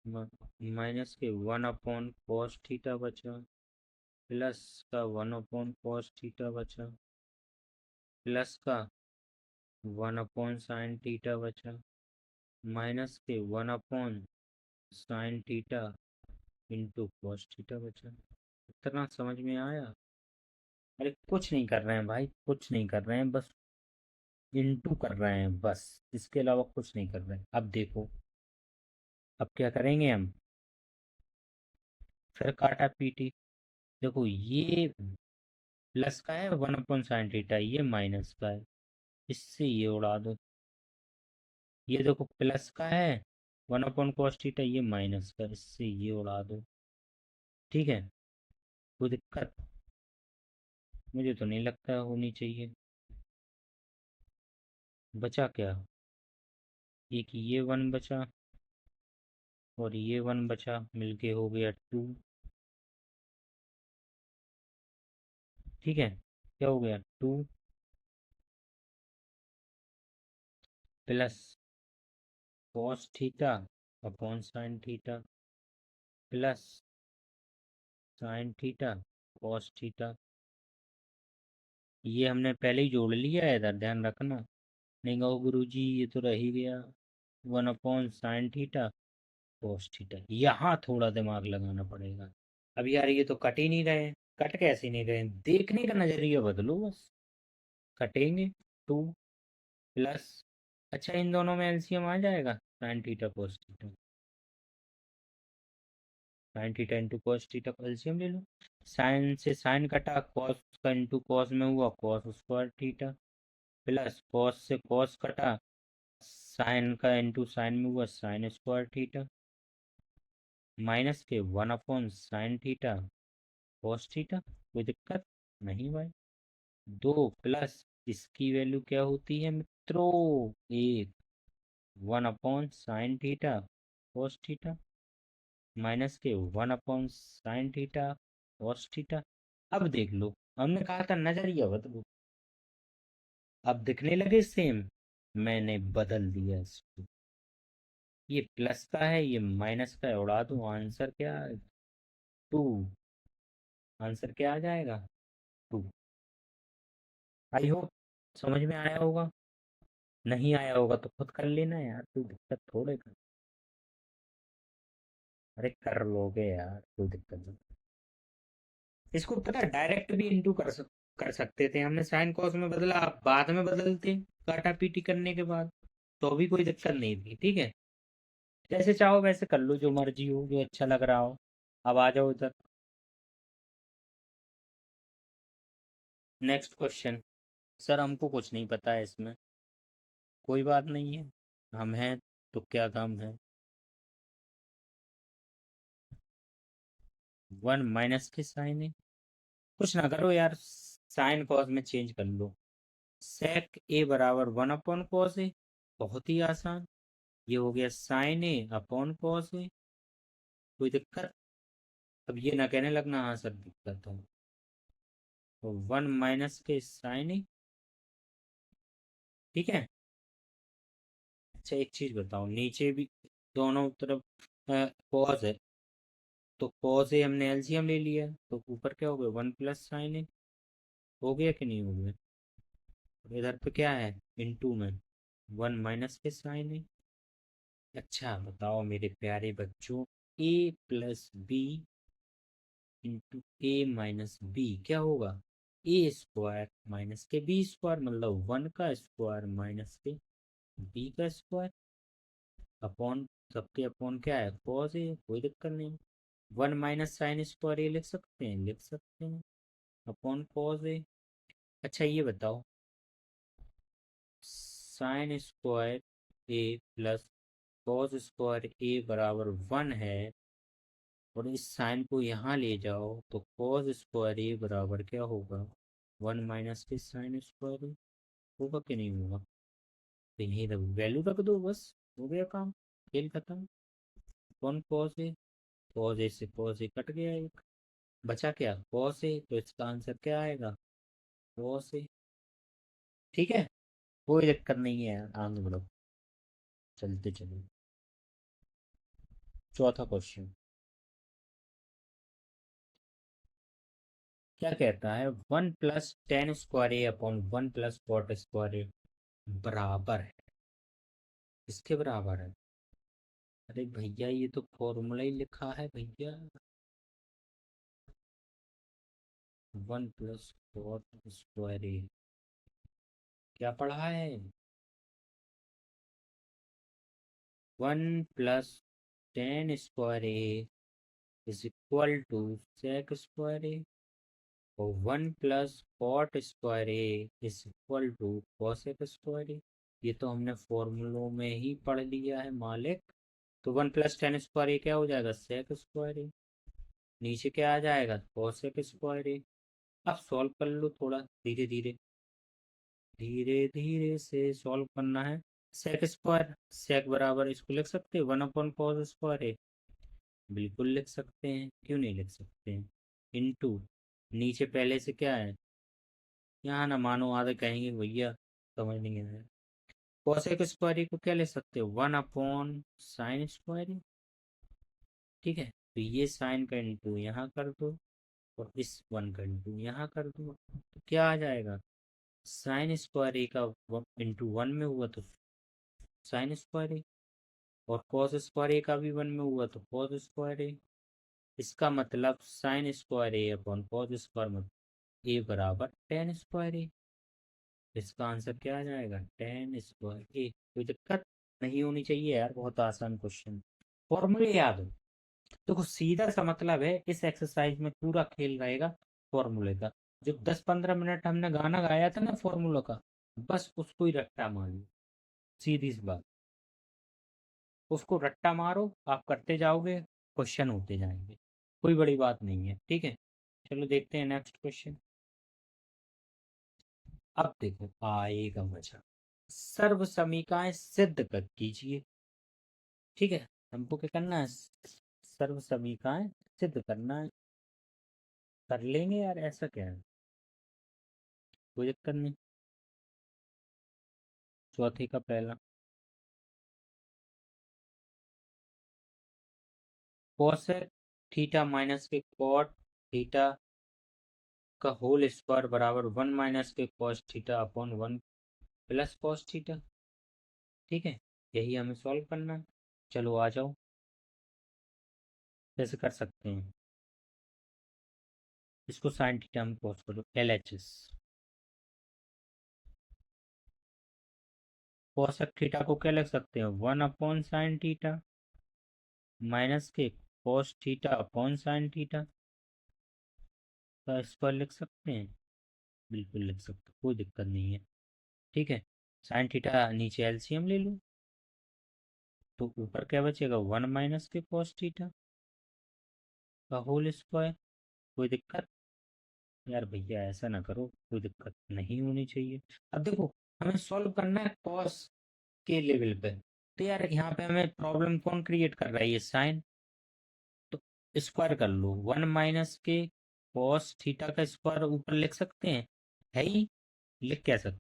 माइनस के 1 अपॉन cos थीटा बचा, प्लस का 1 अपॉन cos थीटा बचा, प्लस का 1 अपॉन sin थीटा बचा, माइनस के 1 upon sin theta into cos theta बचा। इतना समझ में आया। अरे कुछ नहीं कर रहे हैं भाई, कुछ नहीं कर रहे हैं, बस इंटू कर रहे हैं बस, इसके अलावा कुछ नहीं कर रहे हैं। अब देखो, अब क्या करेंगे हम, फिर काटा पीटी। देखो ये प्लस का है 1 अपॉन sin थीटा, ये माइनस का है, इससे ये उड़ा दो। ये देखो प्लस का है 1 अपॉन cos थीटा, ये माइनस का, इससे ये उड़ा दो। ठीक है, कोई दिक्कत, मुझे तो नहीं लगता होनी चाहिए। बचा क्या, एक ये 1 बचा और ये 1 बचा, मिलके हो गया 2। ठीक है, क्या हो गया 2 plus cos theta upon sin theta plus sin theta cos theta. ये हमने पहले ही जोड़ लिया है, इधर ध्यान रखना, नहीं कहो गुरुजी ये तो रह ही गया, 1 upon sin theta cos theta, यहाँ थोड़ा दिमाग लगाना पड़ेगा। अब यार ये तो कट ही नहीं रहे, कट कैसे नहीं रहे, देखने का नजरिया बदलो बस। कटेंगे 2 प्लस, अच्छा इन दोनों में एलसीएम आ जाएगा, sin theta into cos theta का एलसीएम ले लो। साइन से साइन कटा, कॉस का इंटू कॉस में हुआ cos square theta, plus cos से कॉस कटा, साइन का इंटू साइन में हुआ साइन स्क्वायर थीटा, माइनस के 1 upon sin theta cos theta. कोई दिक्कत नहीं भाई। 2 प्लस, इसकी वैल्यू क्या होती है मित्रों, 1, 1 upon sin theta cos theta, minus के 1 upon sin theta cos theta. अब देख लो, हमने कहा था नजरिया बदलो, अब दिखने लगे सेम, मैंने बदल दिया इसको। ये प्लस का है, ये माइनस का है, उड़ा दो, आंसर क्या है 2। आंसर क्या आ जाएगा 2। आई होप समझ में आया होगा, नहीं आया होगा तो खुद कर लेना यार, कोई दिक्कत थोड़े कर। अरे कर लोगे यार, कोई दिक्कत नहीं। इसको पता है डायरेक्ट भी इंटू कर सकते थे, हमने साइन कॉस में बदला, आप बाद में बदलते काटा पीटी करने के बाद, तो भी कोई दिक्कत नहीं थी। ठीक है, जैसे चाहो वैसे कर लो, जो मर्जी हो, जो अच्छा लग रहा हो। अब आ जाओ इधर, नेक्स्ट क्वेश्चन। सर हमको कुछ नहीं पता है इसमें। कोई बात नहीं है, हम हैं तो क्या काम है। 1 - के साइन है। कुछ ना करो यार, साइन कॉस में चेंज कर लो। सेक ए बराबर 1/कॉस है। बहुत ही आसान। ये हो गया साइन ए अपॉन कॉस है। कोई दिक्कत? अब ये ना कहने लगना हाँ सर दिक्कत है। तो 1 - के साइन ए। ठीक है। अच्छा एक चीज बताओ, नीचे भी दोनों तरफ कॉस है, तो कॉस ए हमने एलसीएम ले लिया, तो ऊपर क्या हो गया 1 + साइन ए। हो गया कि नहीं हो गया? और इधर पे क्या है इनटू में 1 - के साइन ए। अच्छा बताओ मेरे प्यारे बच्चों, a + b into a - b क्या होगा? a² - के b² मतलब 1 का स्क्वायर माइनस के b का स्क्वायर अपॉन सबके अपॉन क्या है कॉस ए। कोई दिक्कत नहीं। 1 - साइन स्क्वायर ए लिख सकते हैं, लिख सकते हैं, अपॉन कॉस ए। अच्छा ये बताओ, sign square A plus cos square A बराबर 1 है, और इस साइन को यहाँ ले जाओ तो कॉस स्क्वायर ए बराबर क्या होगा 1 - के साइन स्क्वायर ए। होगा कि नहीं होगा? तो यही रख वैल्यू रख दो, बस हो गया काम, खेल खत्म। कौन कॉस ए? कॉस ए से कॉस ए कट गया एक, बचा क्या कॉस ए, तो इसका आंसर क्या आएगा कॉस ए। ठीक है, कोई दिक्कत नहीं है, आगे बढ़ो, चलते चलो। चौथा क्वेश्चन क्या कहता है, 1 + tan² ए अपॉन 1 + cot² ए बराबर है, किसके बराबर है? अरे भैया ये तो फॉर्मूला ही लिखा है भैया। 1 + cot² ए क्या पढ़ा है? 1 + tan² A is equal to sec² A, और 1 + cot² A is equal to cosec²ए। ये तो हमने फॉर्मूलों में ही पढ़ लिया है मालिक। तो 1 + tan² ए क्या हो जाएगा sec²ए। नीचे क्या आ जाएगा cosec²ए। अब सॉल्व कर लो, थोड़ा धीरे धीरे, धीरे धीरे से सॉल्व करना है। sec² sec बराबर इसको लिख सकते हैं 1/cos²ए। बिल्कुल लिख सकते हैं, क्यों नहीं लिख सकते हैं। इनटू नीचे पहले से क्या है, यहाँ ना मानो आधे कहेंगे भैया समझ नहीं आया। cosec² को क्या ले सकते हो 1/sin²। ठीक है, तो ये साइन का इंटू यहाँ कर दो, और इस 1 का इंटू यहाँ कर दो, तो क्या आ जाएगा sin² का इंटू 1 में हुआ तो sin², और cos² का भी 1 में हुआ तो cos²। इसका मतलब sin², अपॉन cos² मतलब ए बराबर tan²। इसका आंसर क्या आ जाएगा tan²। कोई दिक्कत नहीं होनी चाहिए यार, बहुत आसान क्वेश्चन, फॉर्मूले याद हो। देखो सीधा सा मतलब है, इस एक्सरसाइज में पूरा खेल रहेगा फॉर्मूले का। जो 10-15 मिनट हमने गाना गाया था ना फॉर्मूला का, बस उसको ही रट्टा मार लो, सीधी सी बात। उसको रट्टा मारो, आप करते जाओगे, क्वेश्चन होते जाएंगे, कोई बड़ी बात नहीं है। ठीक है, चलो देखते हैं नेक्स्ट क्वेश्चन। अब देखो आएगा मजा। सर्व समीकरण सिद्ध कर कीजिए। ठीक है, हमको क्या करना है, सर्व समीकरण सिद्ध करना है। कर लेंगे यार, ऐसा क्या है, कोई दिक्कत नहीं। चौथे का पहला, कोसेक थीटा माइनस के कॉट थीटा का होल स्क्वायर बराबर 1 - के cos theta upon 1 + cos theta. ठीक है, यही हमें सॉल्व करना है। चलो आ जाओ, कैसे कर सकते हैं इसको, साइन थीटा में कॉस करो LHS। कोसेक थीटा को क्या लिख सकते हैं 1/sin थीटा माइनस के cos theta upon sine theta का स्क्वायर लिख सकते हैं। बिल्कुल लिख सकते हो, कोई दिक्कत नहीं है। ठीक है, साइन थीटा नीचे एलसीएम ले लो, तो ऊपर क्या बचेगा, 1 माइनस के कॉस थीटा का होल स्क्वायर। कोई दिक्कत? यार भैया ऐसा ना करो, कोई दिक्कत नहीं होनी चाहिए। अब देखो, हमें सॉल्व करना है कॉस के लेवल पे, तो यार यहाँ पे हमें प्रॉब्लम कौन क्रिएट कर रहा है, ये साइन। तो स्क्वायर कर लो, 1 माइनस के कॉस थीटा का स्क्वायर ऊपर लिख सकते हैं, है ही, लिख क्या सकते,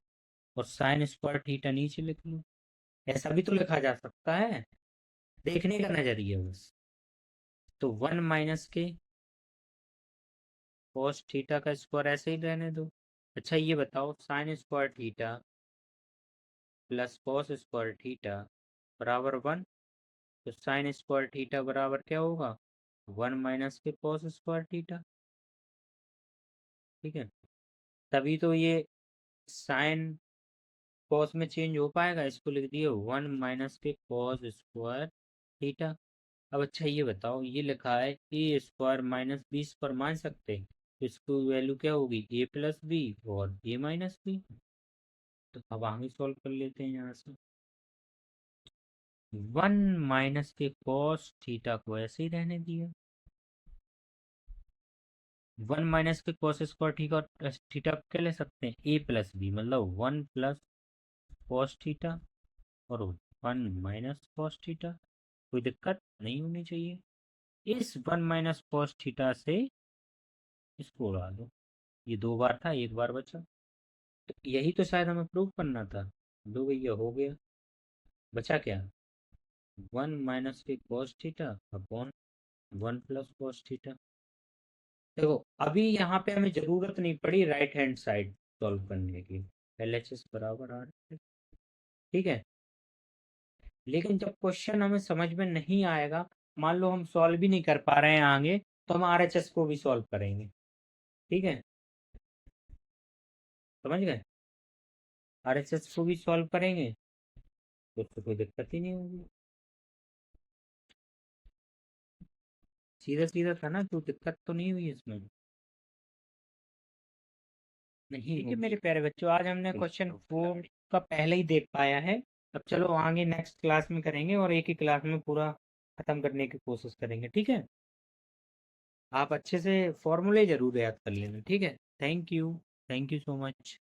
और साइन स्क्वायर थीटा नीचे लिख लो। ऐसा भी तो लिखा जा सकता है, देखने का नजरिया बस। तो 1 माइनस के कॉस थीटा का स्क्वायर ऐसे ही रहने दो। अच्छा ये बताओ, sign square theta plus cos square theta बराबर 1, तो साइन स्क्वायर थीटा बराबर क्या होगा, 1 माइनस के कॉस स्क्वायर थीटा। ठीक है, तभी तो ये साइन कॉस में चेंज हो पाएगा, इसको लिख दिए 1 माइनस के कॉस स्क्वायर थीटा। अब अच्छा ये बताओ, ये लिखा है ए स्क्वायर माइनस बी स्क्वायर, मान सकते हैं, तो इसको वैल्यू क्या होगी, ए प्लस बी और ए माइनस बी। तो अब आगे सॉल्व कर लेते हैं यहाँ से। 1 माइनस के कॉस थीटा को ऐसे ही रहने दिया, 1 माइनस के कॉस स्क्वायर थीटा, थीटा क्या ले सकते हैं, ए प्लस बी, मतलब 1 प्लस कॉस थीटा और 1 माइनस कॉस थीटा। कोई दिक्कत नहीं होनी चाहिए। इस 1 माइनस कॉस थीटा से इसको उड़ा दो, ये 2 बार था, 1 बार बचा, तो यही तो शायद हमें प्रूव करना था। दो भैया हो गया, बचा क्या, 1 माइनस के cos theta upon 1 plus cos theta. देखो अभी यहाँ पे हमें जरूरत नहीं पड़ी राइट हैंड साइड सॉल्व करने की, LHS बराबर आर। ठीक है, लेकिन जब क्वेश्चन हमें समझ में नहीं आएगा, मान लो हम सॉल्व भी नहीं कर पा रहे हैं आगे, तो हम RHS को भी सॉल्व करेंगे। ठीक है, समझ गए, RHS को भी सॉल्व करेंगे, तो कोई दिक्कत ही नहीं होगी। सीधा सीधा था ना, कोई दिक्कत तो नहीं हुई इसमें। नहीं, ठीक है मेरे प्यारे बच्चों, आज हमने क्वेश्चन 4 का पहले ही देख पाया है। अब चलो आगे नेक्स्ट क्लास में करेंगे, और एक ही क्लास में पूरा खत्म करने की कोशिश करेंगे। ठीक है, आप अच्छे से फॉर्मूले जरूर याद कर लेना। ठीक है, thank you, thank you so much.